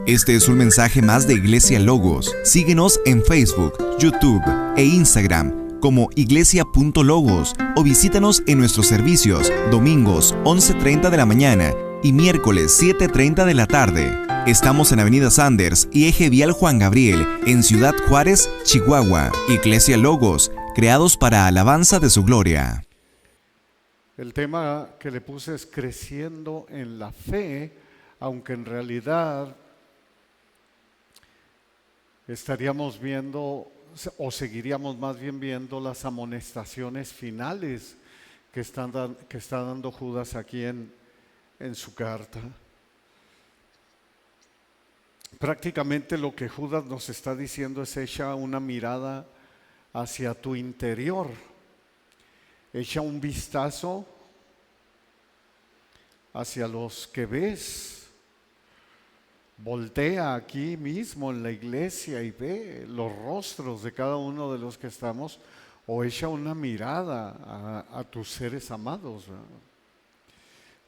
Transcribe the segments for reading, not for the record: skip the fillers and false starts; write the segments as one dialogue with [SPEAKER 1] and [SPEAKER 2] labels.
[SPEAKER 1] Este es un mensaje más de Iglesia Logos. Síguenos en Facebook, YouTube e Instagram como iglesia.logos o visítanos en nuestros servicios domingos 11:30 de la mañana y miércoles 7:30 de la tarde. Estamos en Avenida Sanders y Eje Vial Juan Gabriel, en Ciudad Juárez, Chihuahua. Iglesia Logos, creados para alabanza de su gloria.
[SPEAKER 2] El tema que le puse es creciendo en la fe, aunque en realidad estaríamos viendo o seguiríamos más bien viendo las amonestaciones finales que está dando Judas aquí en su carta. Prácticamente lo que Judas nos está diciendo es: echa una mirada hacia tu interior, echa un vistazo hacia los que ves. Voltea aquí mismo en la iglesia y ve los rostros de cada uno de los que estamos, o echa una mirada a tus seres amados, ¿verdad?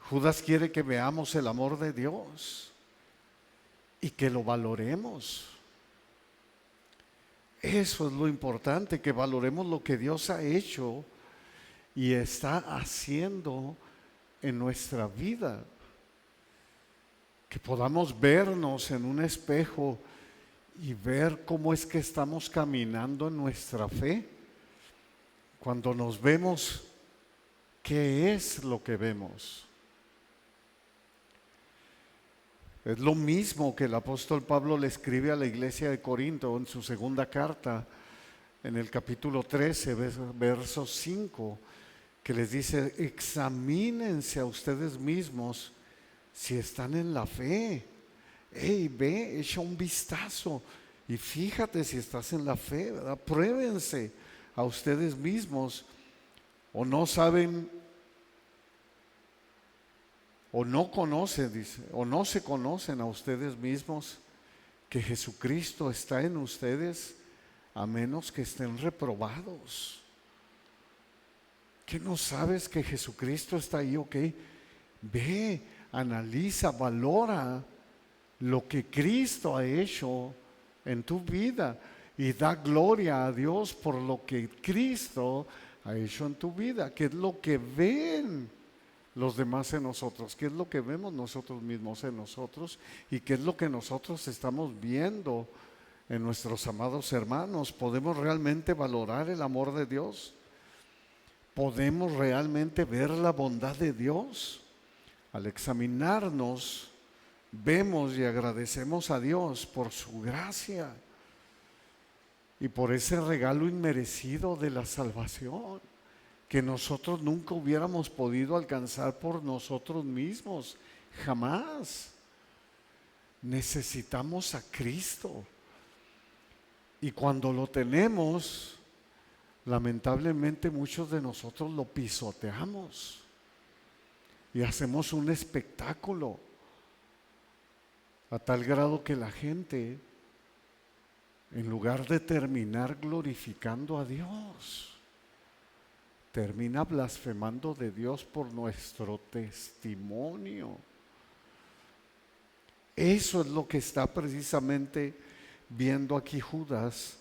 [SPEAKER 2] Judas quiere que veamos el amor de Dios y que lo valoremos. Eso es lo importante, que valoremos lo que Dios ha hecho y está haciendo en nuestra vida. Que podamos vernos en un espejo y ver cómo es que estamos caminando en nuestra fe. Cuando nos vemos, ¿qué es lo que vemos? Es lo mismo que el apóstol Pablo le escribe a la iglesia de Corinto en su segunda carta, en el capítulo 13, verso 5, que les dice: examínense a ustedes mismos si están en la fe. Ve, echa un vistazo y fíjate si estás en la fe, ¿verdad? Pruébense a ustedes mismos, o no saben, o no conocen, dice, o no se conocen a ustedes mismos, que Jesucristo está en ustedes, a menos que estén reprobados. ¿Qué no sabes que Jesucristo está ahí? Ok, ve, analiza, valora lo que Cristo ha hecho en tu vida y da gloria a Dios por lo que Cristo ha hecho en tu vida. ¿Qué es lo que ven los demás en nosotros? ¿Qué es lo que vemos nosotros mismos en nosotros? ¿Y qué es lo que nosotros estamos viendo en nuestros amados hermanos? ¿Podemos realmente valorar el amor de Dios? ¿Podemos realmente ver la bondad de Dios? Al examinarnos, vemos y agradecemos a Dios por su gracia y por ese regalo inmerecido de la salvación, que nosotros nunca hubiéramos podido alcanzar por nosotros mismos, jamás. Necesitamos a Cristo, y cuando lo tenemos, lamentablemente muchos de nosotros lo pisoteamos y hacemos un espectáculo, a tal grado que la gente, en lugar de terminar glorificando a Dios, termina blasfemando de Dios por nuestro testimonio. Eso es lo que está precisamente viendo aquí Judas,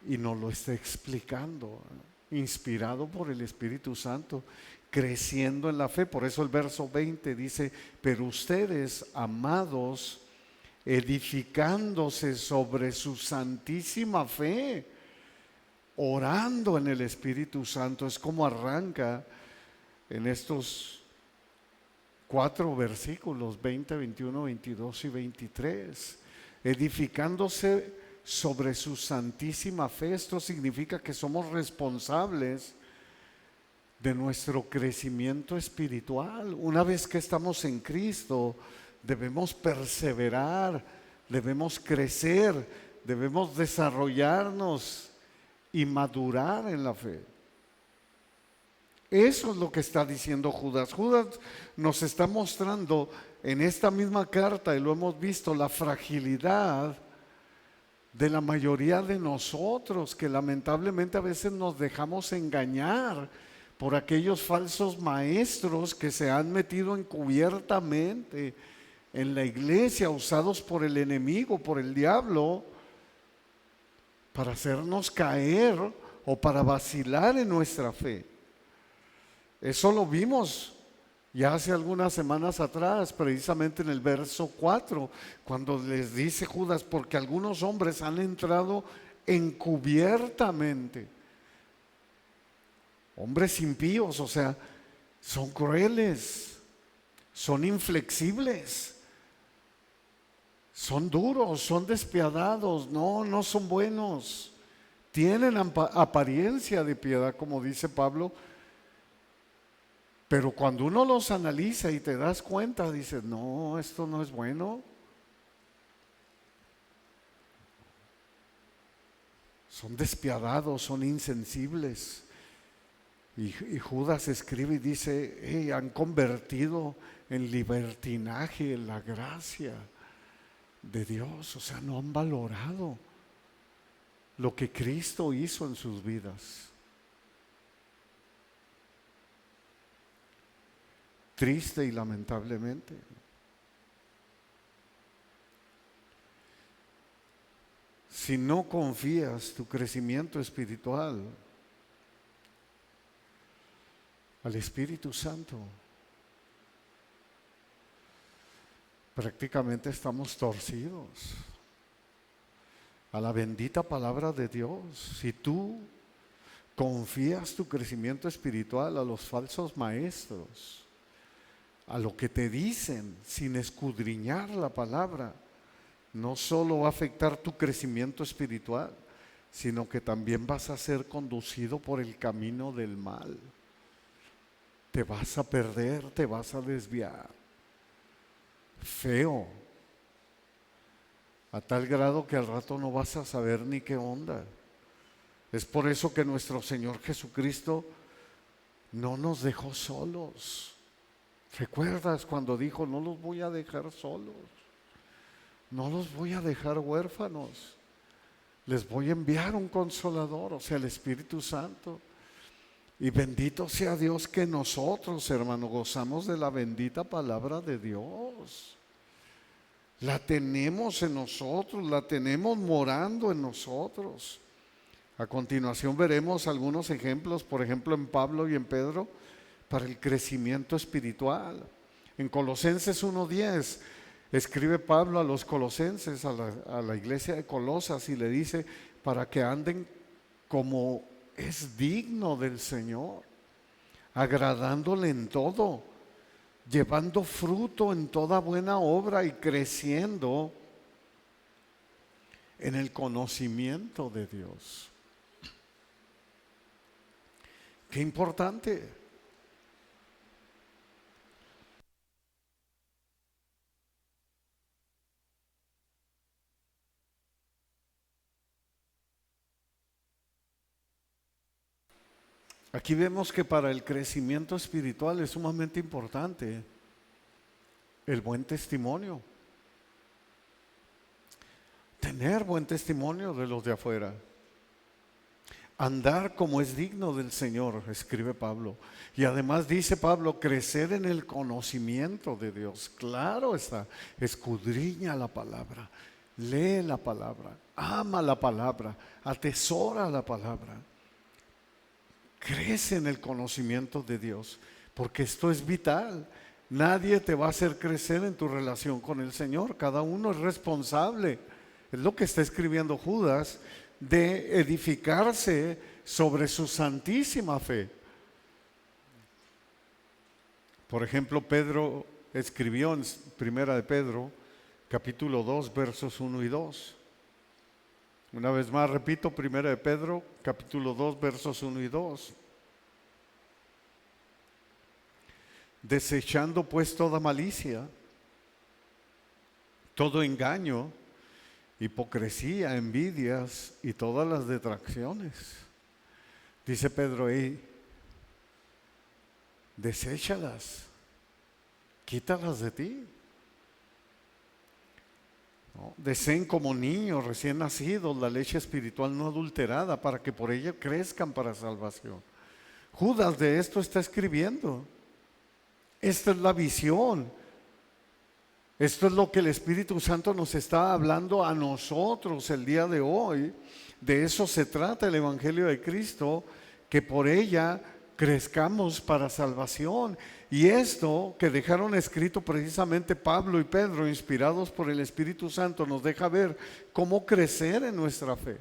[SPEAKER 2] y nos lo está explicando, inspirado por el Espíritu Santo, creciendo en la fe. Por eso el verso 20 dice: pero ustedes, amados, edificándose sobre su santísima fe, orando en el Espíritu Santo. Es como arranca en estos 4 versículos, 20, 21, 22 y 23. Edificándose sobre su santísima fe. Esto significa que somos responsables de nuestro crecimiento espiritual. Una vez que estamos en Cristo, debemos perseverar, debemos crecer, debemos desarrollarnos y madurar en la fe. Eso es lo que está diciendo Judas. Judas nos está mostrando en esta misma carta, y lo hemos visto, la fragilidad de la mayoría de nosotros, que lamentablemente a veces nos dejamos engañar por aquellos falsos maestros que se han metido encubiertamente en la iglesia, usados por el enemigo, por el diablo, para hacernos caer o para vacilar en nuestra fe. Eso lo vimos ya hace algunas semanas atrás, precisamente en el verso 4, cuando les dice Judas, porque algunos hombres han entrado encubiertamente. Hombres impíos, o sea, son crueles, son inflexibles, son duros, son despiadados, no son buenos. Tienen apariencia de piedad, como dice Pablo, pero cuando uno los analiza y te das cuenta, dices, no, esto no es bueno. Son despiadados, son insensibles. Y Judas escribe y dice, hey, han convertido en libertinaje la gracia de Dios. O sea, no han valorado lo que Cristo hizo en sus vidas. Triste y lamentablemente. Si no confías tu crecimiento espiritual al Espíritu Santo, prácticamente estamos torcidos a la bendita palabra de Dios. Si tú confías tu crecimiento espiritual a los falsos maestros, a lo que te dicen sin escudriñar la palabra, no solo va a afectar tu crecimiento espiritual, sino que también vas a ser conducido por el camino del mal. Te vas a perder, te vas a desviar. Feo. A tal grado que al rato no vas a saber ni qué onda. Es por eso que nuestro Señor Jesucristo no nos dejó solos. ¿Recuerdas cuando dijo, no los voy a dejar solos? No los voy a dejar huérfanos. Les voy a enviar un consolador, o sea, el Espíritu Santo. Y bendito sea Dios que nosotros, hermano, gozamos de la bendita palabra de Dios. La tenemos en nosotros, la tenemos morando en nosotros. A continuación veremos algunos ejemplos, por ejemplo en Pablo y en Pedro, para el crecimiento espiritual. En Colosenses 1:10 escribe Pablo a los colosenses, a la iglesia de Colosas, y le dice, para que anden como es digno del Señor, agradándole en todo, llevando fruto en toda buena obra y creciendo en el conocimiento de Dios. Qué importante. Aquí vemos que para el crecimiento espiritual es sumamente importante el buen testimonio. Tener buen testimonio de los de afuera. Andar como es digno del Señor, escribe Pablo. Y además dice Pablo, crecer en el conocimiento de Dios. Claro está, escudriña la palabra, lee la palabra, ama la palabra, atesora la palabra. Crece en el conocimiento de Dios, porque esto es vital. Nadie te va a hacer crecer en tu relación con el Señor. Cada uno es responsable. Es lo que está escribiendo Judas, de edificarse sobre su santísima fe. Por ejemplo, Pedro escribió en Primera de Pedro, capítulo 2, versos 1 y 2. Una vez más repito, Primera de Pedro, capítulo 2, versos 1 y 2. Desechando pues toda malicia, todo engaño, hipocresía, envidias y todas las detracciones. Dice Pedro, deséchalas, quítalas de ti. ¿No? Deseen como niños recién nacidos la leche espiritual no adulterada, para que por ella crezcan para salvación. Judas de esto está escribiendo. Esta es la visión Esto es lo que el Espíritu Santo nos está hablando a nosotros el día de hoy. De eso se trata el Evangelio de Cristo, que por ella crezcamos para salvación. Y esto que dejaron escrito precisamente Pablo y Pedro, inspirados por el Espíritu Santo, nos deja ver cómo crecer en nuestra fe.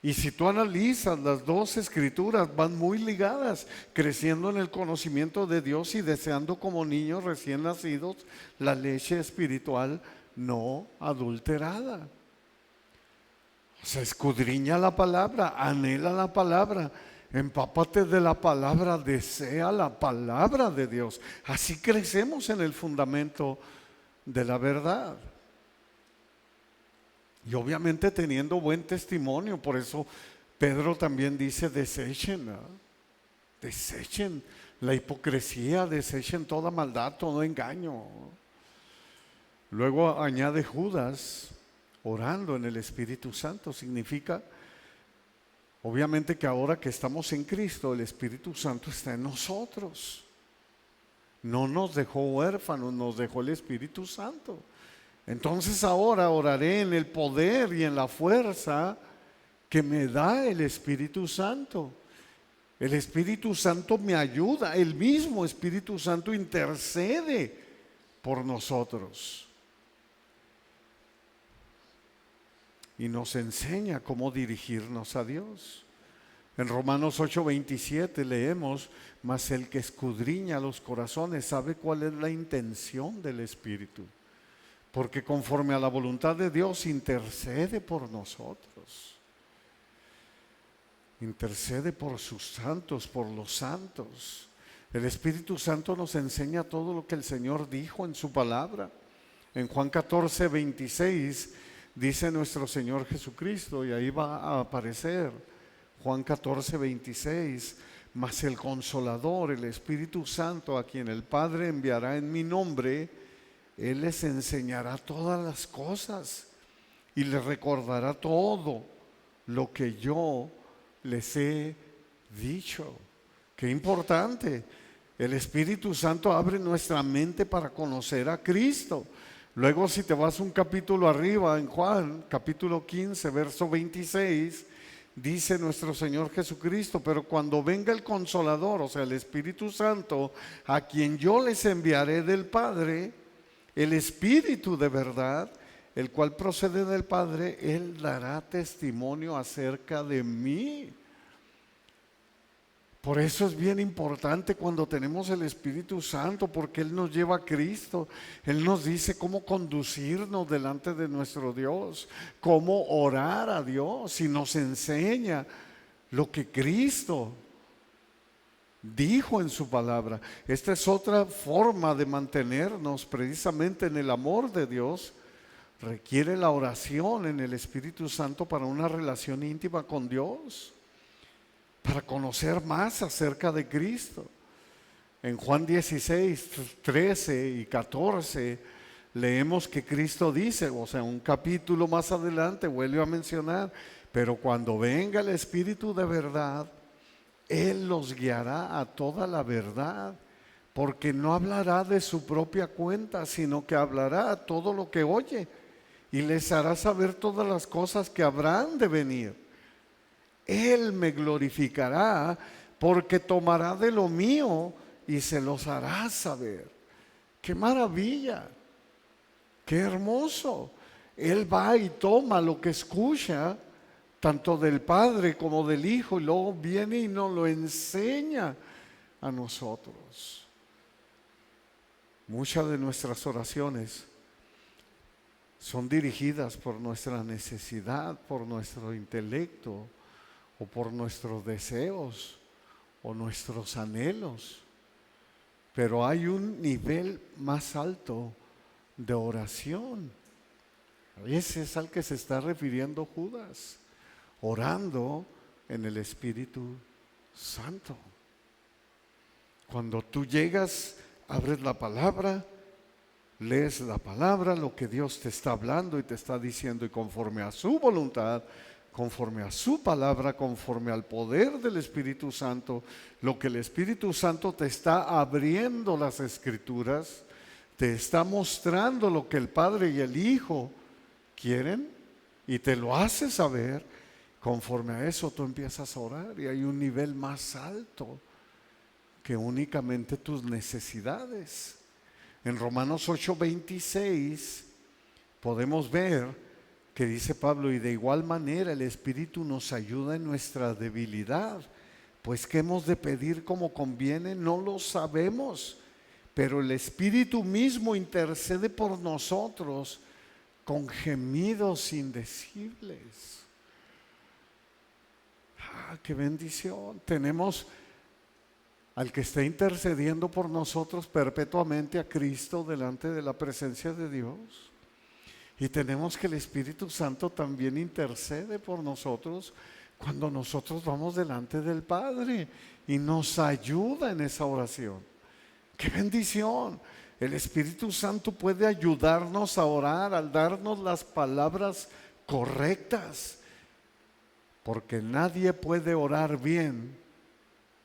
[SPEAKER 2] Y si tú analizas las dos escrituras, van muy ligadas, creciendo en el conocimiento de Dios y deseando como niños recién nacidos la leche espiritual no adulterada. O sea, escudriña la palabra, anhela la palabra, empápate de la palabra, desea la palabra de Dios. Así crecemos en el fundamento de la verdad. Y obviamente teniendo buen testimonio. Por eso Pedro también dice: desechen, ¿no? Desechen la hipocresía, desechen toda maldad, todo engaño. Luego añade Judas, orando en el Espíritu Santo. Significa, obviamente, que ahora que estamos en Cristo, el Espíritu Santo está en nosotros. No nos dejó huérfanos, nos dejó el Espíritu Santo. Entonces ahora oraré en el poder y en la fuerza que me da el Espíritu Santo. El Espíritu Santo me ayuda, el mismo Espíritu Santo intercede por nosotros y nos enseña cómo dirigirnos a Dios. En Romanos 8:27 leemos: mas el que escudriña los corazones sabe cuál es la intención del Espíritu, porque conforme a la voluntad de Dios intercede por nosotros. Intercede por sus santos, por los santos. El Espíritu Santo nos enseña todo lo que el Señor dijo en su palabra. En Juan 14:26 dice nuestro Señor Jesucristo, y ahí va a aparecer Juan 14:26: mas el Consolador, el Espíritu Santo, a quien el Padre enviará en mi nombre, Él les enseñará todas las cosas y les recordará todo lo que yo les he dicho. Qué importante. El Espíritu Santo abre nuestra mente para conocer a Cristo. Luego, si te vas un capítulo arriba, en Juan, capítulo 15, verso 26, dice nuestro Señor Jesucristo: pero cuando venga el Consolador, o sea, el Espíritu Santo, a quien yo les enviaré del Padre, el Espíritu de verdad, el cual procede del Padre, Él dará testimonio acerca de mí. Por eso es bien importante cuando tenemos el Espíritu Santo, porque Él nos lleva a Cristo. Él nos dice cómo conducirnos delante de nuestro Dios, cómo orar a Dios, y nos enseña lo que Cristo dijo en su palabra. Esta es otra forma de mantenernos precisamente en el amor de Dios. Requiere la oración en el Espíritu Santo para una relación íntima con Dios, para conocer más acerca de Cristo. En Juan 16, 13 y 14 leemos que Cristo dice, o sea, un capítulo más adelante vuelve a mencionar: pero cuando venga el Espíritu de verdad, Él los guiará a toda la verdad, porque no hablará de su propia cuenta, sino que hablará todo lo que oye y les hará saber todas las cosas que habrán de venir. Él me glorificará, porque tomará de lo mío y se los hará saber. ¡Qué maravilla! ¡Qué hermoso! Él va y toma lo que escucha, tanto del Padre como del Hijo, y luego viene y nos lo enseña a nosotros. Muchas de nuestras oraciones son dirigidas por nuestra necesidad, por nuestro intelecto, o por nuestros deseos o nuestros anhelos. Pero hay un nivel más alto de oración. Ese es al que se está refiriendo Judas, orando en el Espíritu Santo. Cuando tú llegas, abres la palabra, lees la palabra, lo que Dios te está hablando y te está diciendo, y conforme a su voluntad, conforme a su palabra, conforme al poder del Espíritu Santo, lo que el Espíritu Santo te está abriendo las Escrituras, te está mostrando lo que el Padre y el Hijo quieren y te lo hace saber. Conforme a eso tú empiezas a orar y hay un nivel más alto que únicamente tus necesidades. En Romanos 8:26 podemos ver que dice Pablo: y de igual manera el Espíritu nos ayuda en nuestra debilidad, pues qué hemos de pedir como conviene, no lo sabemos, pero el Espíritu mismo intercede por nosotros con gemidos indecibles. ¡Qué bendición! Tenemos al que está intercediendo por nosotros perpetuamente, a Cristo, delante de la presencia de Dios. Y tenemos que el Espíritu Santo también intercede por nosotros cuando nosotros vamos delante del Padre y nos ayuda en esa oración. ¡Qué bendición! El Espíritu Santo puede ayudarnos a orar al darnos las palabras correctas. Porque nadie puede orar bien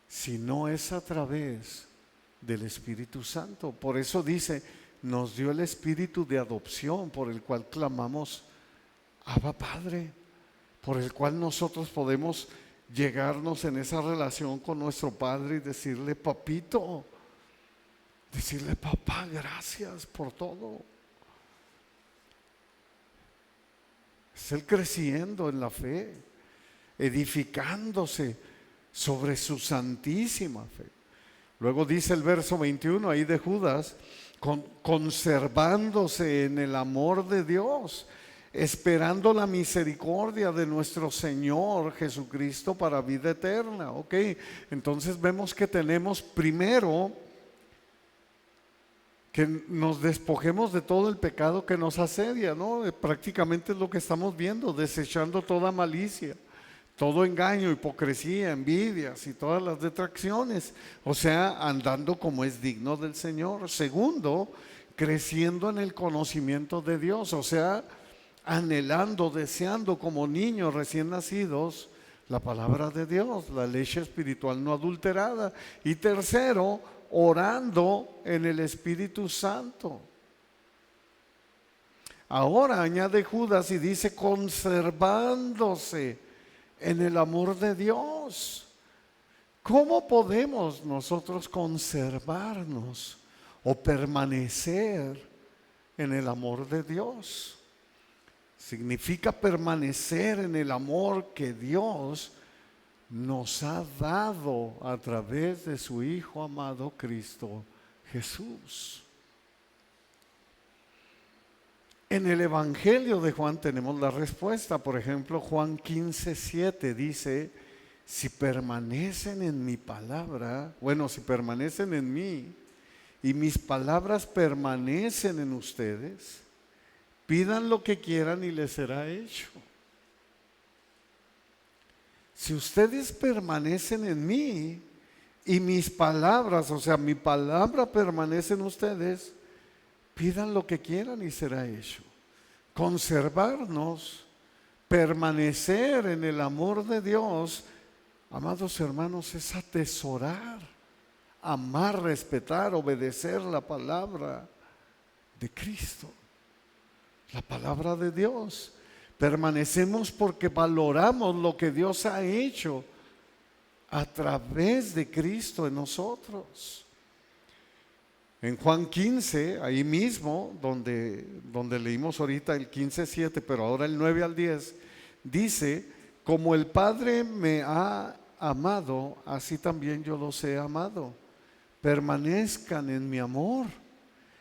[SPEAKER 2] si no es a través del Espíritu Santo. Por eso dice, nos dio el Espíritu de adopción por el cual clamamos, Abba Padre, por el cual nosotros podemos llegarnos en esa relación con nuestro Padre y decirle, papito, decirle, papá, gracias por todo. Es el creciendo en la fe, edificándose sobre su santísima fe. Luego dice el verso 21 ahí de Judas, conservándose en el amor de Dios, esperando la misericordia de nuestro Señor Jesucristo para vida eterna. Ok, entonces vemos que tenemos primero que nos despojemos de todo el pecado que nos asedia, ¿no? Prácticamente es lo que estamos viendo, desechando toda malicia, todo engaño, hipocresía, envidias y todas las detracciones, o sea, andando como es digno del Señor. Segundo, creciendo en el conocimiento de Dios, o sea, anhelando, deseando como niños recién nacidos la palabra de Dios, la leche espiritual no adulterada. Y tercero, orando en el Espíritu Santo. Ahora añade Judas y dice conservándose en el amor de Dios. ¿Cómo podemos nosotros conservarnos o permanecer en el amor de Dios? Significa permanecer en el amor que Dios nos ha dado a través de su Hijo amado Cristo Jesús. En el Evangelio de Juan tenemos la respuesta. Por ejemplo, Juan 15:7 dice, si permanecen en mi palabra, si permanecen en mí y mis palabras permanecen en ustedes, pidan lo que quieran y les será hecho. Si ustedes permanecen en mí y mis palabras, o sea, mi palabra permanece en ustedes, pidan lo que quieran y será hecho. Conservarnos, permanecer en el amor de Dios, amados hermanos, es atesorar, amar, respetar, obedecer la palabra de Cristo, la palabra de Dios. Permanecemos porque valoramos lo que Dios ha hecho a través de Cristo en nosotros. En Juan 15, ahí mismo, donde leímos ahorita el 15:7, pero ahora el 9 al 10, dice, como el Padre me ha amado, así también yo los he amado. Permanezcan en mi amor.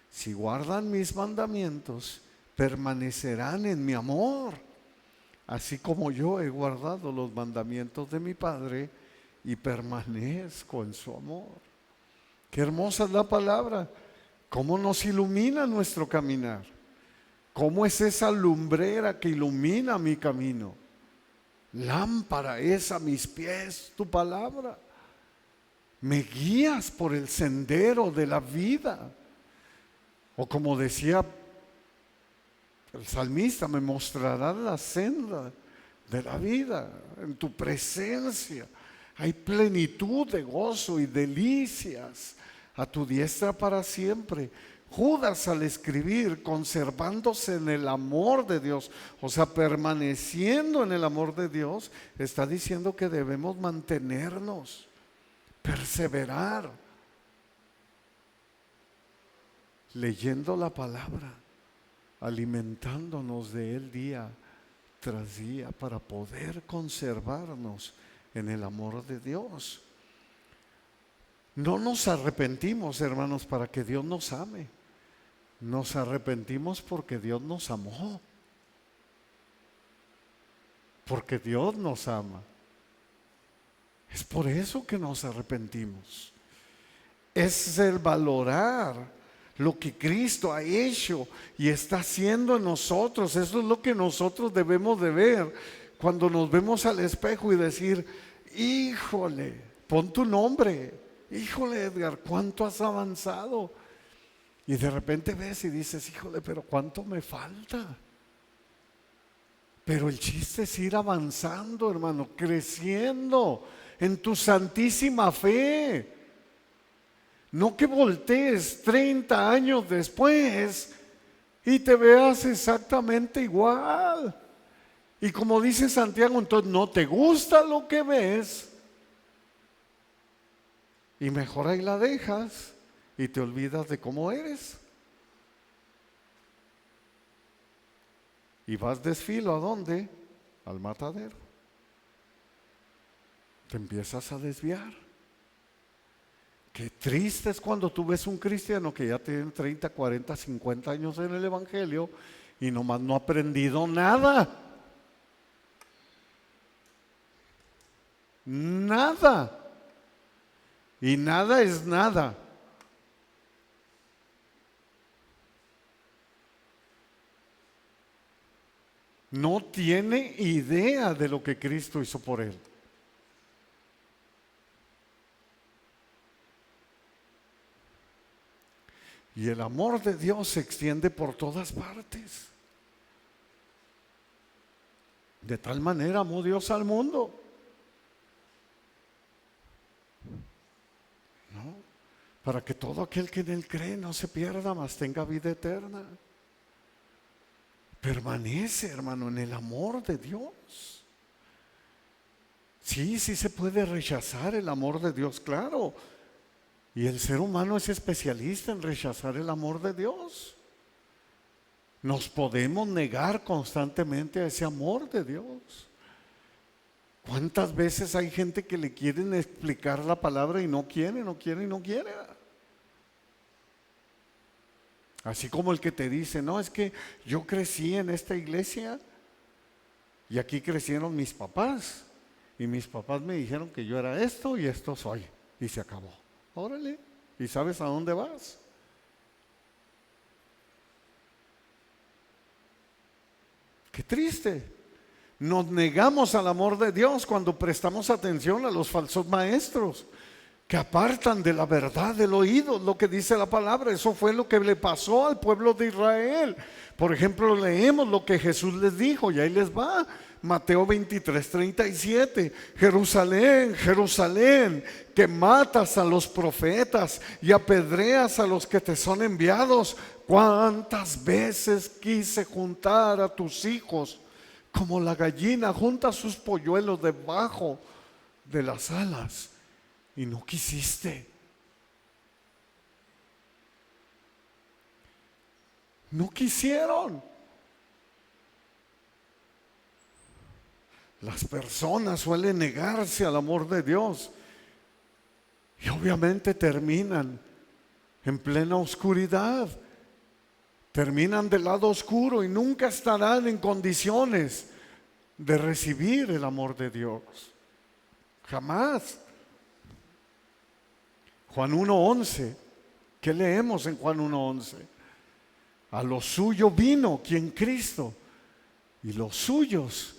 [SPEAKER 2] Si guardan mis mandamientos, permanecerán en mi amor, así como yo he guardado los mandamientos de mi Padre y permanezco en su amor. Qué hermosa es la palabra, cómo nos ilumina nuestro caminar, cómo es esa lumbrera que ilumina mi camino. Lámpara es a mis pies tu palabra, me guías por el sendero de la vida. O como decía el salmista, me mostrarás la senda de la vida. En tu presencia hay plenitud de gozo y delicias, a tu diestra para siempre. Judas, al escribir conservándose en el amor de Dios, o sea, permaneciendo en el amor de Dios, está diciendo que debemos mantenernos, perseverar, leyendo la palabra, alimentándonos de él día tras día para poder conservarnos en el amor de Dios. No nos arrepentimos, hermanos, para que Dios nos ame. Nos arrepentimos porque Dios nos amó. Porque Dios nos ama. Es por eso que nos arrepentimos. Es el valorar lo que Cristo ha hecho y está haciendo en nosotros. Eso es lo que nosotros debemos de ver cuando nos vemos al espejo y decir: híjole, pon tu nombre. Híjole, Edgar, ¿cuánto has avanzado? Y de repente ves y dices: híjole, pero ¿cuánto me falta? Pero el chiste es ir avanzando, hermano, creciendo en tu santísima fe. No que voltees 30 años después y te veas exactamente igual. Y como dice Santiago, entonces no te gusta lo que ves y mejor ahí la dejas y te olvidas de cómo eres. Y vas desfilo, ¿a dónde? Al matadero. Te empiezas a desviar. Qué triste es cuando tú ves un cristiano que ya tiene 30, 40, 50 años en el evangelio y nomás no ha aprendido nada. Nada. Y nada es nada. No tiene idea de lo que Cristo hizo por él. Y el amor de Dios se extiende por todas partes. De tal manera amó Dios al mundo, ¿no? Para que todo aquel que en él cree no se pierda, mas tenga vida eterna. Permanece, hermano, en el amor de Dios. Sí se puede rechazar el amor de Dios, claro. Y el ser humano es especialista en rechazar el amor de Dios. Nos podemos negar constantemente a ese amor de Dios. ¿Cuántas veces hay gente que le quieren explicar la palabra y no quiere, no quiere y no quiere? Así como el que te dice: no, es que yo crecí en esta iglesia y aquí crecieron mis papás. Y mis papás me dijeron que yo era esto y esto soy. Y se acabó. Órale, ¿y sabes a dónde vas? Qué triste. Nos negamos al amor de Dios cuando prestamos atención a los falsos maestros que apartan de la verdad del oído, lo que dice la palabra. Eso fue lo que le pasó al pueblo de Israel. Por ejemplo, leemos lo que Jesús les dijo y ahí les va. Mateo 23:37, Jerusalén, Jerusalén, que matas a los profetas y apedreas a los que te son enviados. ¿Cuántas veces quise juntar a tus hijos como la gallina junta sus polluelos debajo de las alas y no quisiste? No quisieron. Las personas suelen negarse al amor de Dios y obviamente terminan en plena oscuridad, terminan del lado oscuro y nunca estarán en condiciones de recibir el amor de Dios. Jamás. Juan 1:11, ¿qué leemos en Juan 1:11? A lo suyo vino, ¿quién? Cristo, y los suyos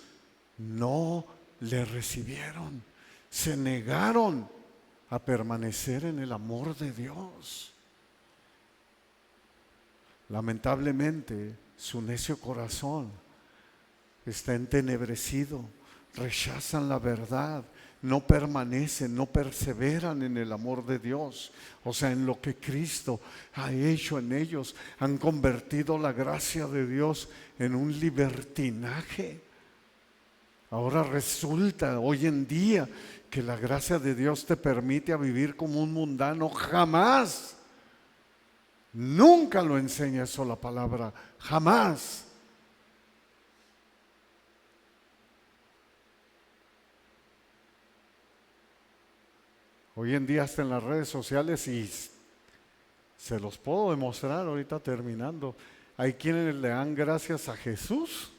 [SPEAKER 2] no le recibieron, se negaron a permanecer en el amor de Dios. Lamentablemente, su necio corazón está entenebrecido, rechazan la verdad, no permanecen, no perseveran en el amor de Dios, o sea, en lo que Cristo ha hecho en ellos. Han convertido la gracia de Dios en un libertinaje. Ahora resulta hoy en día que la gracia de Dios te permite a vivir como un mundano. Jamás, nunca lo enseña eso la palabra, jamás. Hoy en día hasta en las redes sociales, y se los puedo demostrar ahorita terminando, hay quienes le dan gracias a Jesús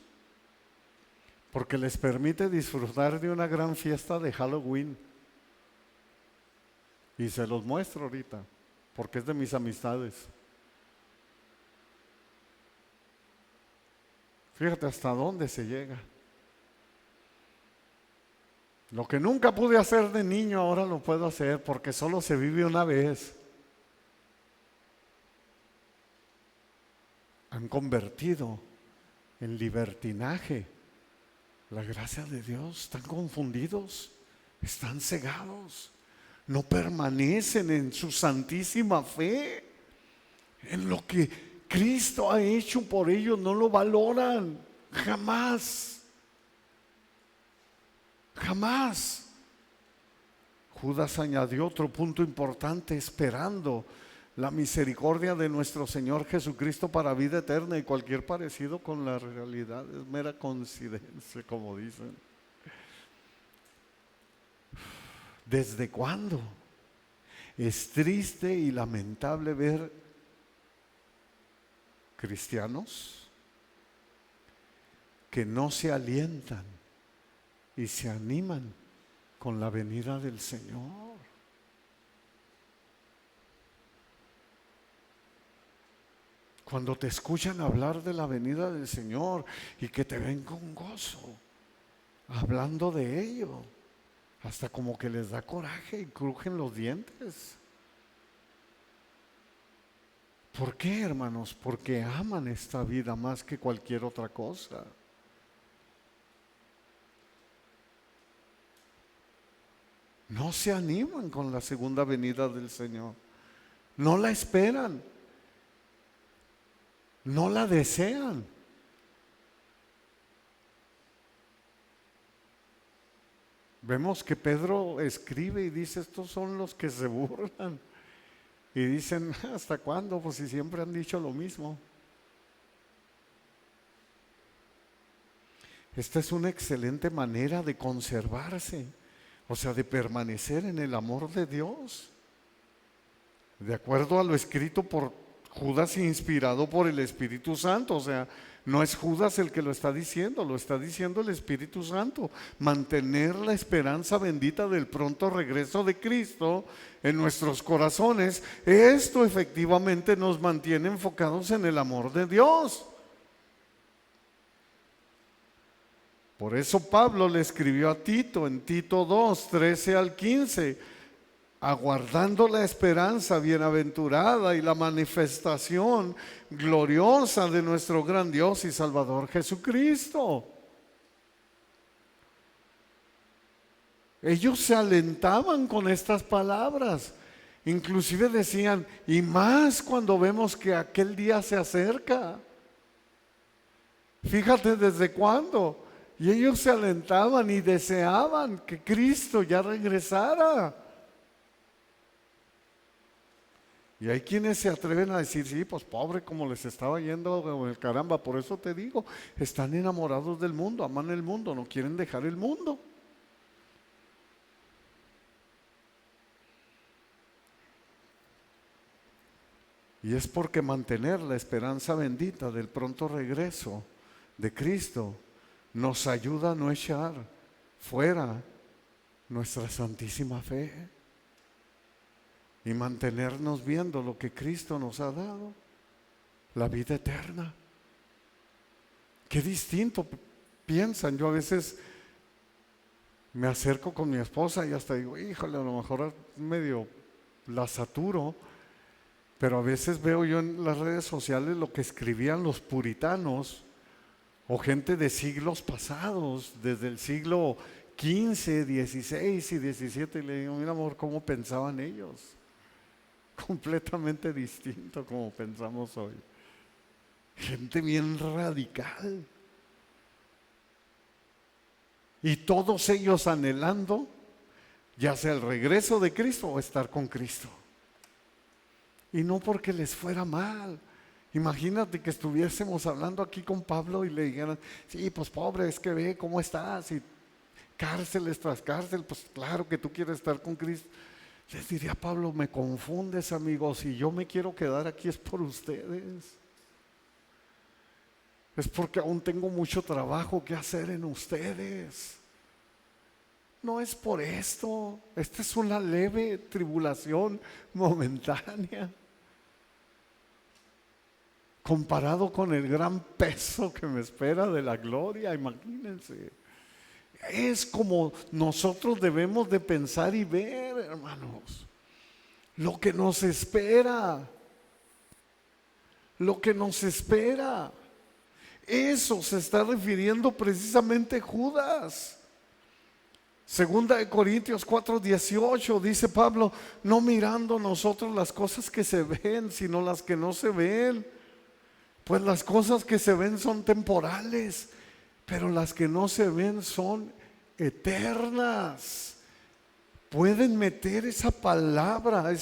[SPEAKER 2] porque les permite disfrutar de una gran fiesta de Halloween. Y se los muestro ahorita, porque es de mis amistades. Fíjate hasta dónde se llega. Lo que nunca pude hacer de niño, ahora lo puedo hacer, porque solo se vive una vez. Han convertido en libertinaje la gracia de Dios. Están confundidos, están cegados, no permanecen en su santísima fe, en lo que Cristo ha hecho por ellos. No lo valoran, jamás, jamás. Judas añadió otro punto importante: esperando la misericordia de nuestro Señor Jesucristo para vida eterna, y cualquier parecido con la realidad es mera coincidencia, como dicen. ¿Desde cuándo? Es triste y lamentable ver cristianos que no se alientan y se animan con la venida del Señor. Cuando te escuchan hablar de la venida del Señor y que te ven con gozo, hablando de ello, hasta como que les da coraje y crujen los dientes. ¿Por qué, hermanos? Porque aman esta vida más que cualquier otra cosa. No se animan con la segunda venida del Señor, no la esperan, no la desean. Vemos que Pedro escribe y dice: estos son los que se burlan. Y dicen: ¿hasta cuándo? Pues si siempre han dicho lo mismo. Esta es una excelente manera de conservarse, o sea, de permanecer en el amor de Dios. De acuerdo a lo escrito por Judas, inspirado por el Espíritu Santo. O sea, no es Judas el que lo está diciendo el Espíritu Santo. Mantener la esperanza bendita del pronto regreso de Cristo en nuestros corazones, esto efectivamente nos mantiene enfocados en el amor de Dios. Por eso Pablo le escribió a Tito en Tito 2, 13 al 15, aguardando la esperanza bienaventurada y la manifestación gloriosa de nuestro gran Dios y Salvador Jesucristo. Ellos se alentaban con estas palabras, inclusive decían: y más cuando vemos que aquel día se acerca. Fíjate desde cuándo. Y ellos se alentaban y deseaban que Cristo ya regresara. Y hay quienes se atreven a decir: sí, pues pobre, como les estaba yendo el caramba. Por eso te digo, están enamorados del mundo, aman el mundo, no quieren dejar el mundo. Y es porque mantener la esperanza bendita del pronto regreso de Cristo nos ayuda a no echar fuera nuestra santísima fe y mantenernos viendo lo que Cristo nos ha dado, la vida eterna. Qué distinto piensan. Yo a veces me acerco con mi esposa y hasta digo: híjole, a lo mejor medio la saturo, pero a veces veo yo en las redes sociales lo que escribían los puritanos o gente de siglos pasados, desde el siglo XV, XVI y XVII, y le digo, mira amor, ¿cómo pensaban ellos? Completamente distinto como pensamos hoy. Gente bien radical. Y todos ellos anhelando ya sea el regreso de Cristo o estar con Cristo. Y no porque les fuera mal. Imagínate que estuviésemos hablando aquí con Pablo y le dijeran, sí, pues pobre, es que ve cómo estás, y cárceles tras cárcel, pues claro que tú quieres estar con Cristo. Les diría, Pablo, me confundes, amigos, si yo me quiero quedar aquí es por ustedes. Es porque aún tengo mucho trabajo que hacer en ustedes. No es por esto. Esta es una leve tribulación momentánea, comparado con el gran peso que me espera de la gloria. Imagínense. Es como nosotros debemos de pensar y ver, hermanos, lo que nos espera. Lo que nos espera. Eso se está refiriendo precisamente Judas. Segunda de Corintios 4:18 dice Pablo, no mirando nosotros las cosas que se ven, sino las que no se ven. Pues las cosas que se ven son temporales, pero las que no se ven son eternas. Pueden meter esa palabra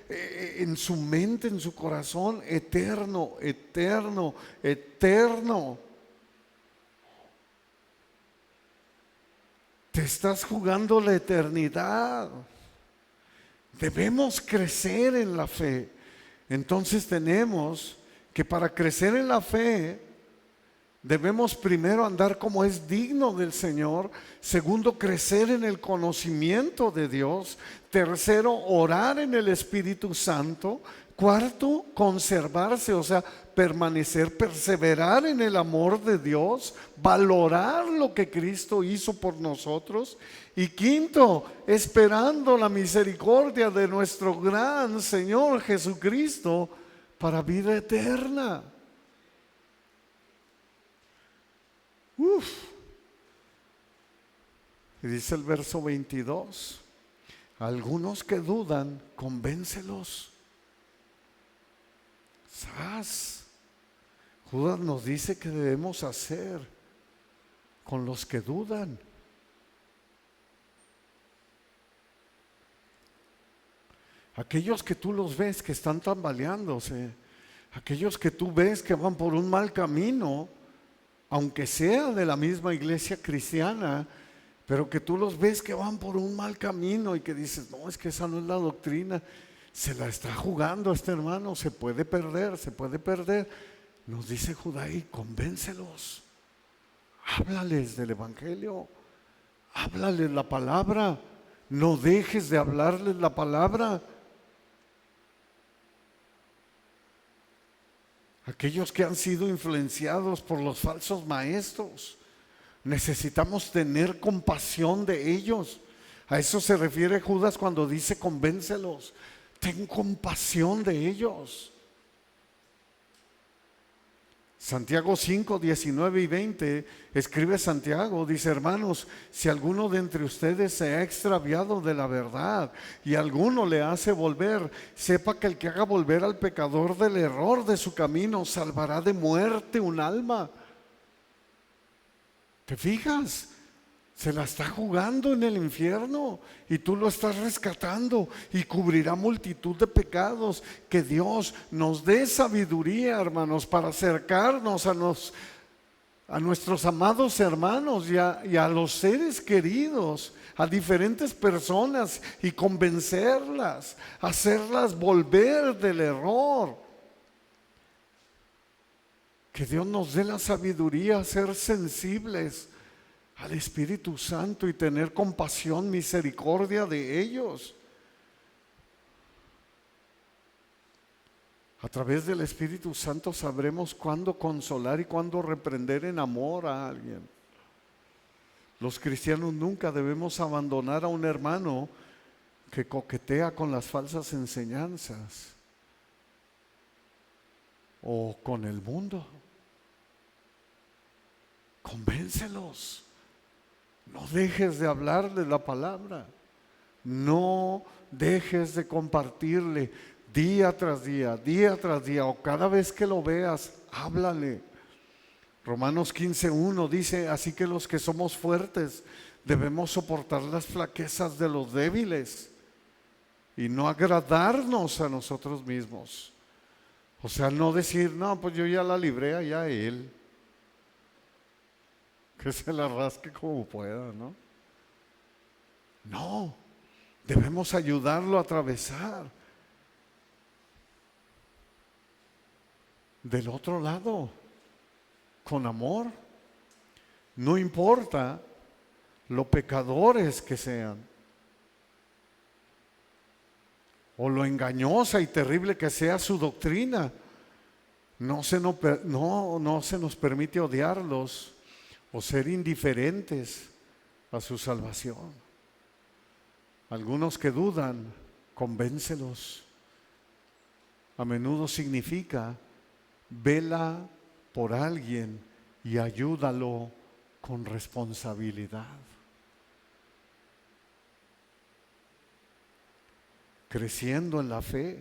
[SPEAKER 2] en su mente, en su corazón, eterno, eterno, eterno. Te estás jugando la eternidad. Debemos crecer en la fe. Entonces tenemos que para crecer en la fe debemos primero andar como es digno del Señor. Segundo, crecer en el conocimiento de Dios. Tercero, orar en el Espíritu Santo. Cuarto, conservarse, o sea, permanecer, perseverar en el amor de Dios, valorar lo que Cristo hizo por nosotros. Y quinto, esperando la misericordia de nuestro gran Señor Jesucristo para vida eterna. Y dice el verso 22, algunos que dudan, convéncelos. ¿Sabes? Judas nos dice que debemos hacer con los que dudan. Aquellos que tú los ves que están tambaleándose, aquellos que tú ves que van por un mal camino, aunque sea de la misma iglesia cristiana, pero que tú los ves que van por un mal camino y que dices, no, es que esa no es la doctrina, se la está jugando este hermano, se puede perder, se puede perder. Nos dice Judá ahí, convéncelos, háblales del evangelio, háblales la palabra, no dejes de hablarles la palabra. Aquellos que han sido influenciados por los falsos maestros, necesitamos tener compasión de ellos. A eso se refiere Judas cuando dice convéncelos. Ten compasión de ellos. Santiago 5, 19 y 20, escribe Santiago, dice, hermanos, si alguno de entre ustedes se ha extraviado de la verdad y alguno le hace volver, sepa que el que haga volver al pecador del error de su camino salvará de muerte un alma. ¿Te fijas? Se la está jugando en el infierno y tú lo estás rescatando y cubrirá multitud de pecados. Que Dios nos dé sabiduría, hermanos, para acercarnos a nuestros amados hermanos y a los seres queridos, a diferentes personas y convencerlas, hacerlas volver del error. Que Dios nos dé la sabiduría a ser sensibles al Espíritu Santo y tener compasión, misericordia de ellos. A través del Espíritu Santo sabremos cuándo consolar y cuándo reprender en amor a alguien. Los cristianos nunca debemos abandonar a un hermano que coquetea con las falsas enseñanzas o con el mundo. Convéncelos. No dejes de hablarle la palabra. No dejes de compartirle día tras día, o cada vez que lo veas, háblale. Romanos 15:1 dice: así que los que somos fuertes debemos soportar las flaquezas de los débiles y no agradarnos a nosotros mismos. O sea, no decir, no, pues yo ya la libré allá a él, que se la rasque como pueda, ¿no? No, debemos ayudarlo a atravesar del otro lado, con amor. No importa lo pecadores que sean, o lo engañosa y terrible que sea su doctrina, no se nos permite odiarlos o ser indiferentes a su salvación. Algunos que dudan, convéncelos. A menudo significa: vela por alguien y ayúdalo con responsabilidad. Creciendo en la fe.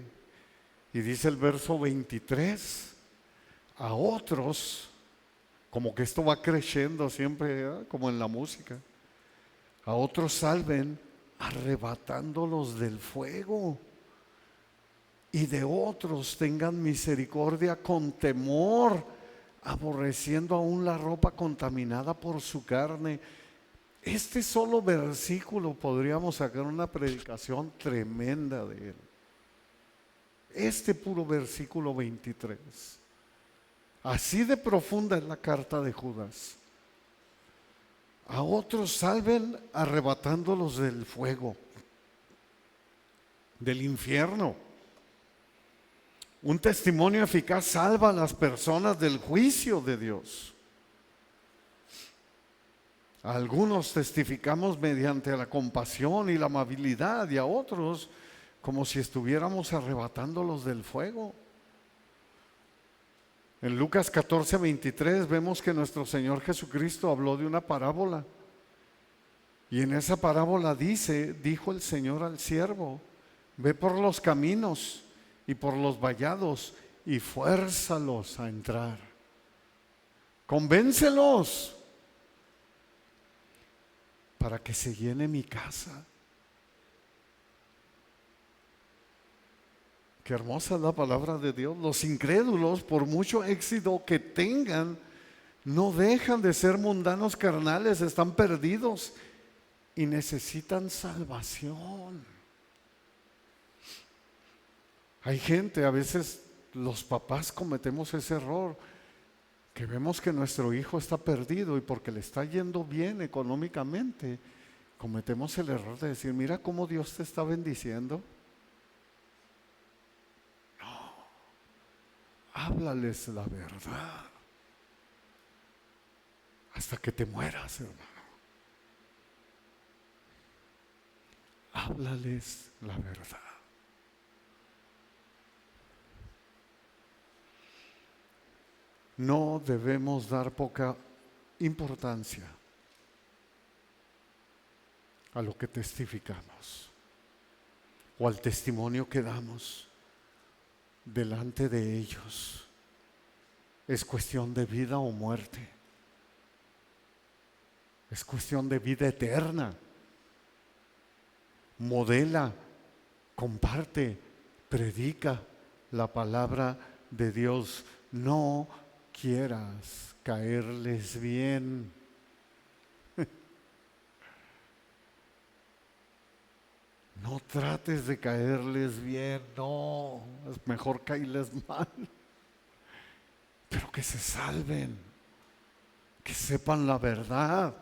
[SPEAKER 2] Y dice el verso 23, a otros, como que esto va creciendo siempre, ¿eh? Como en la música, a otros salven arrebatándolos del fuego, y de otros tengan misericordia con temor, aborreciendo aún la ropa contaminada por su carne. Este solo versículo podríamos sacar una predicación tremenda de él. Este puro versículo 23. Así de profunda es la carta de Judas. A otros salven arrebatándolos del fuego, del infierno. Un testimonio eficaz salva a las personas del juicio de Dios. A algunos testificamos mediante la compasión y la amabilidad, y a otros como si estuviéramos arrebatándolos del fuego. En Lucas 14:23 vemos que nuestro Señor Jesucristo habló de una parábola. Y en esa parábola dijo el Señor al siervo: ve por los caminos y por los vallados y fuérzalos a entrar. Convéncelos para que se llene mi casa. Qué hermosa es la palabra de Dios. Los incrédulos, por mucho éxito que tengan, no dejan de ser mundanos carnales, están perdidos y necesitan salvación. Hay gente, a veces los papás cometemos ese error, que vemos que nuestro hijo está perdido y porque le está yendo bien económicamente, cometemos el error de decir: mira cómo Dios te está bendiciendo. No, háblales la verdad hasta que te mueras, hermano. Háblales la verdad. No debemos dar poca importancia a lo que testificamos o al testimonio que damos delante de ellos. Es cuestión de vida o muerte. Es cuestión de vida eterna. Modela, comparte, predica la palabra de Dios. No quieras caerles bien. No trates de caerles bien, no, es mejor caerles mal. Pero que se salven, que sepan la verdad.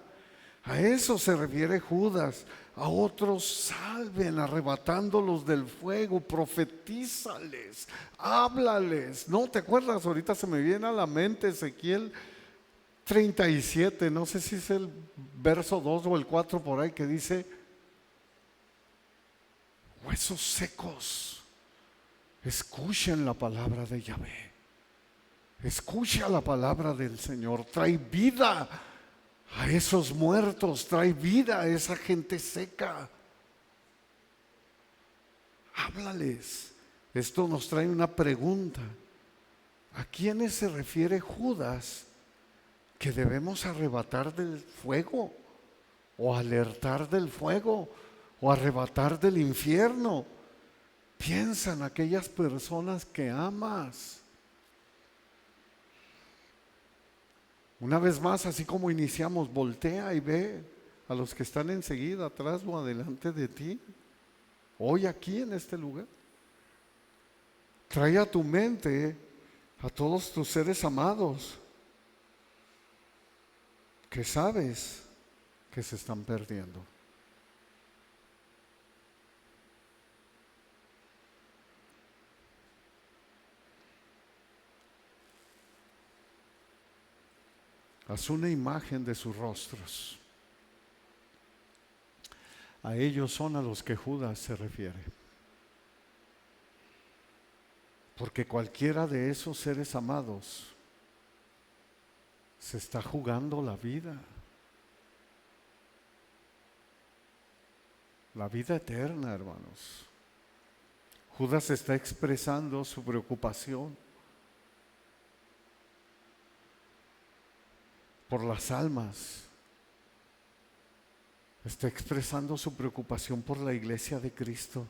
[SPEAKER 2] A eso se refiere Judas. A otros salven, arrebatándolos del fuego. Profetízales, háblales. ¿No te acuerdas? Ahorita se me viene a la mente Ezequiel 37, no sé si es el verso 2 o el 4 por ahí, que dice: huesos secos, escuchen la palabra de Yahvé. Escucha la palabra del Señor, trae vida a esos muertos, trae vida a esa gente seca. Háblales. Esto nos trae una pregunta. ¿A quiénes se refiere Judas que debemos arrebatar del fuego, o alertar del fuego, o arrebatar del infierno? Piensa en aquellas personas que amas. Una vez más, así como iniciamos, voltea y ve a los que están enseguida, atrás o adelante de ti, hoy aquí en este lugar. Trae a tu mente a todos tus seres amados que sabes que se están perdiendo. Haz una imagen de sus rostros. A ellos son a los que Judas se refiere. Porque cualquiera de esos seres amados se está jugando la vida eterna, hermanos. Judas está expresando su preocupación por las almas. Está expresando su preocupación por la iglesia de Cristo,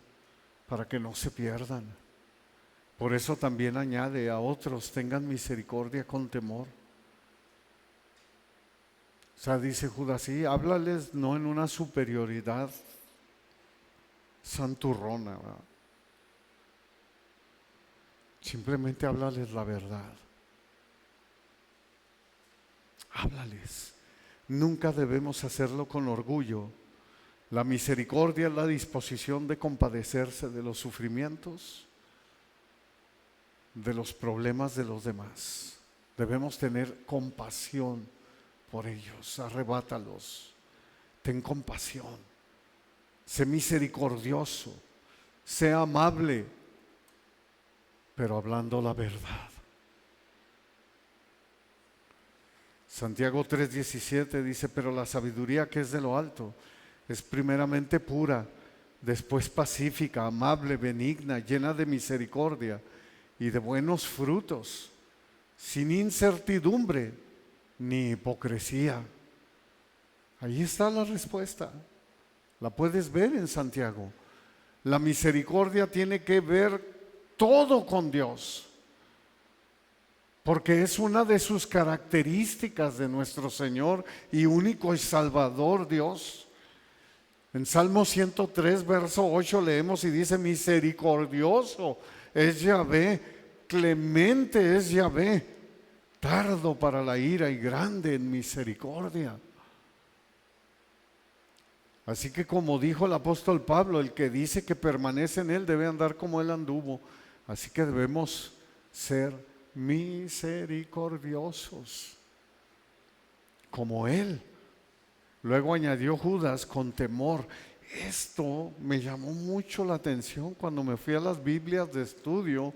[SPEAKER 2] para que no se pierdan. Por eso también añade a otros: tengan misericordia con temor. O sea, dice Judas, sí, háblales no en una superioridad santurrona, ¿verdad? Simplemente háblales la verdad. Háblales. Nunca debemos hacerlo con orgullo. La misericordia es la disposición de compadecerse de los sufrimientos, de los problemas de los demás. Debemos tener compasión por ellos. Arrebátalos. Ten compasión. Sé misericordioso. Sé amable, pero hablando la verdad. Santiago 3:17 dice: pero la sabiduría que es de lo alto es primeramente pura, después pacífica, amable, benigna, llena de misericordia y de buenos frutos, sin incertidumbre ni hipocresía. Ahí está la respuesta. La puedes ver en Santiago. La misericordia tiene que ver todo con Dios, porque es una de sus características de nuestro Señor y único y Salvador Dios. En Salmo 103, verso 8 leemos y dice: misericordioso es Yahvé, clemente es Yahvé, tardo para la ira y grande en misericordia. Así que, como dijo el apóstol Pablo, el que dice que permanece en él debe andar como él anduvo. Así que debemos ser misericordiosos como él. Luego añadió Judas: con temor. Esto me llamó mucho la atención cuando me fui a las Biblias de estudio,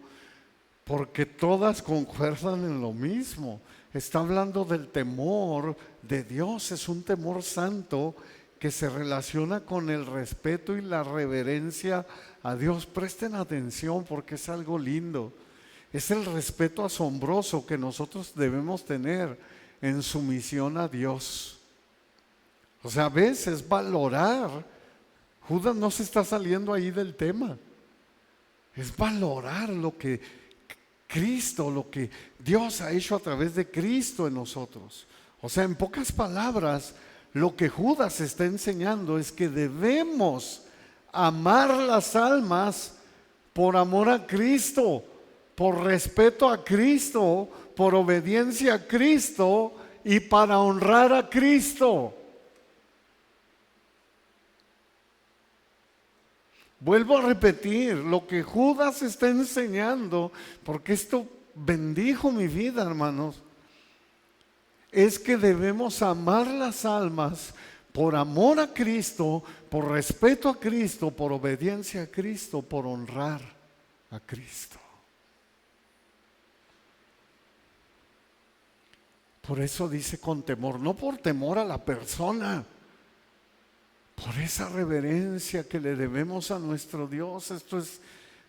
[SPEAKER 2] porque todas concuerdan en lo mismo. Está hablando del temor de Dios. Es un temor santo que se relaciona con el respeto y la reverencia a Dios. Presten atención, porque es algo lindo. Es el respeto asombroso que nosotros debemos tener en sumisión a Dios. O sea, a veces valorar. Judas no se está saliendo ahí del tema. Es valorar lo que Cristo, lo que Dios ha hecho a través de Cristo en nosotros. O sea, en pocas palabras, lo que Judas está enseñando es que debemos amar las almas por amor a Cristo, por respeto a Cristo, por obediencia a Cristo y para honrar a Cristo. Vuelvo a repetir, lo que Judas está enseñando, porque esto bendijo mi vida, hermanos, es que debemos amar las almas por amor a Cristo, por respeto a Cristo, por obediencia a Cristo, por honrar a Cristo. Por eso dice con temor, no por temor a la persona, por esa reverencia que le debemos a nuestro Dios. Esto es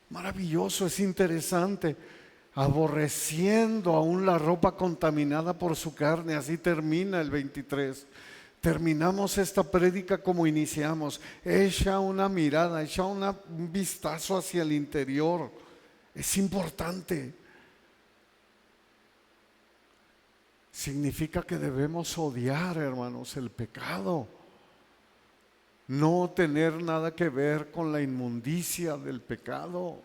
[SPEAKER 2] maravilloso, es interesante. Aborreciendo aún la ropa contaminada por su carne. Así termina el 23. Terminamos esta prédica como iniciamos. Echa una mirada, echa un vistazo hacia el interior. Es importante. Significa que debemos odiar, hermanos, el pecado. No tener nada que ver con la inmundicia del pecado.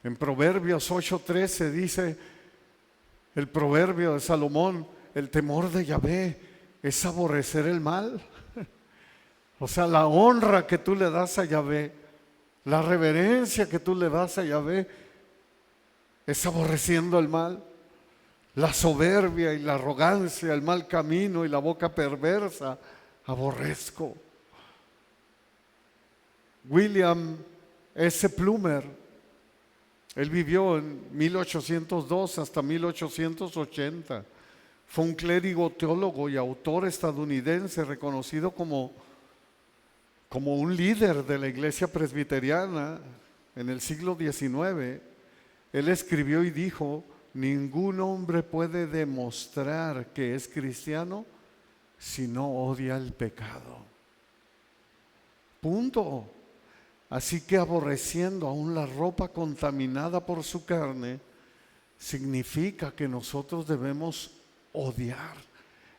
[SPEAKER 2] En Proverbios 8:13 dice, el proverbio de Salomón, el temor de Yahvé es aborrecer el mal. O sea, la honra que tú le das a Yahvé, la reverencia que tú le das a Yahvé, es aborreciendo el mal. La soberbia y la arrogancia, el mal camino y la boca perversa, aborrezco. William S. Plumer, él vivió en 1802 hasta 1880. Fue un clérigo, teólogo y autor estadounidense reconocido como un líder de la iglesia presbiteriana en el siglo XIX. Él escribió y dijo: ningún hombre puede demostrar que es cristiano si no odia el pecado. Punto. Así que aborreciendo aún la ropa contaminada por su carne, significa que nosotros debemos odiar,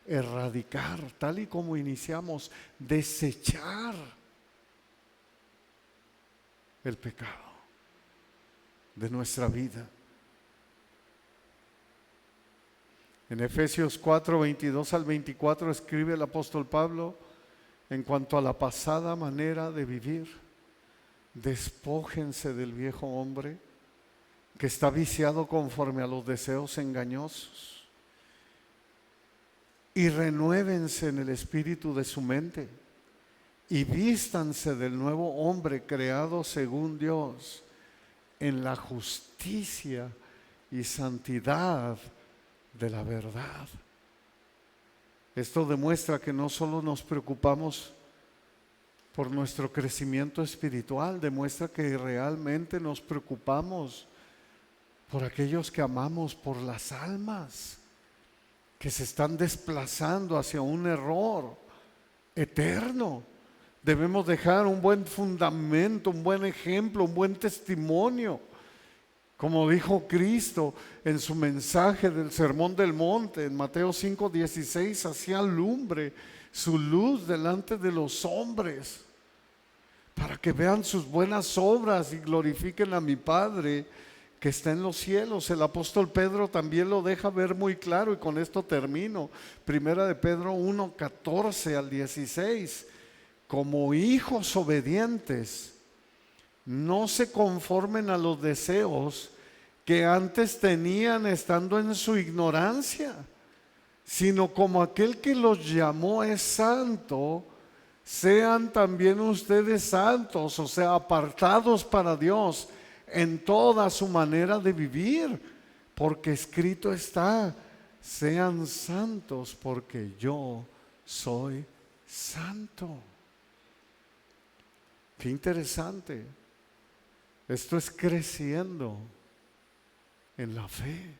[SPEAKER 2] erradicar, tal y como iniciamos, desechar el pecado de nuestra vida. En Efesios 4, 22 al 24 escribe el apóstol Pablo en cuanto a la pasada manera de vivir: despójense del viejo hombre que está viciado conforme a los deseos engañosos y renuévense en el espíritu de su mente y vístanse del nuevo hombre creado según Dios en la justicia y santidad de la verdad. Esto demuestra que no solo nos preocupamos por nuestro crecimiento espiritual, demuestra que realmente nos preocupamos por aquellos que amamos, por las almas que se están desplazando hacia un error eterno. Debemos dejar un buen fundamento, un buen ejemplo, un buen testimonio. Como dijo Cristo en su mensaje del Sermón del Monte, en Mateo 5:16, hacía alumbre su luz delante de los hombres, para que vean sus buenas obras y glorifiquen a mi Padre que está en los cielos. El apóstol Pedro también lo deja ver muy claro, y con esto termino. Primera de Pedro 1:14 al 16. Como hijos obedientes, no se conformen a los deseos que antes tenían estando en su ignorancia, sino como aquel que los llamó es santo, sean también ustedes santos, o sea, apartados para Dios en toda su manera de vivir, porque escrito está: sean santos porque yo soy santo. Qué interesante. Esto es creciendo en la fe.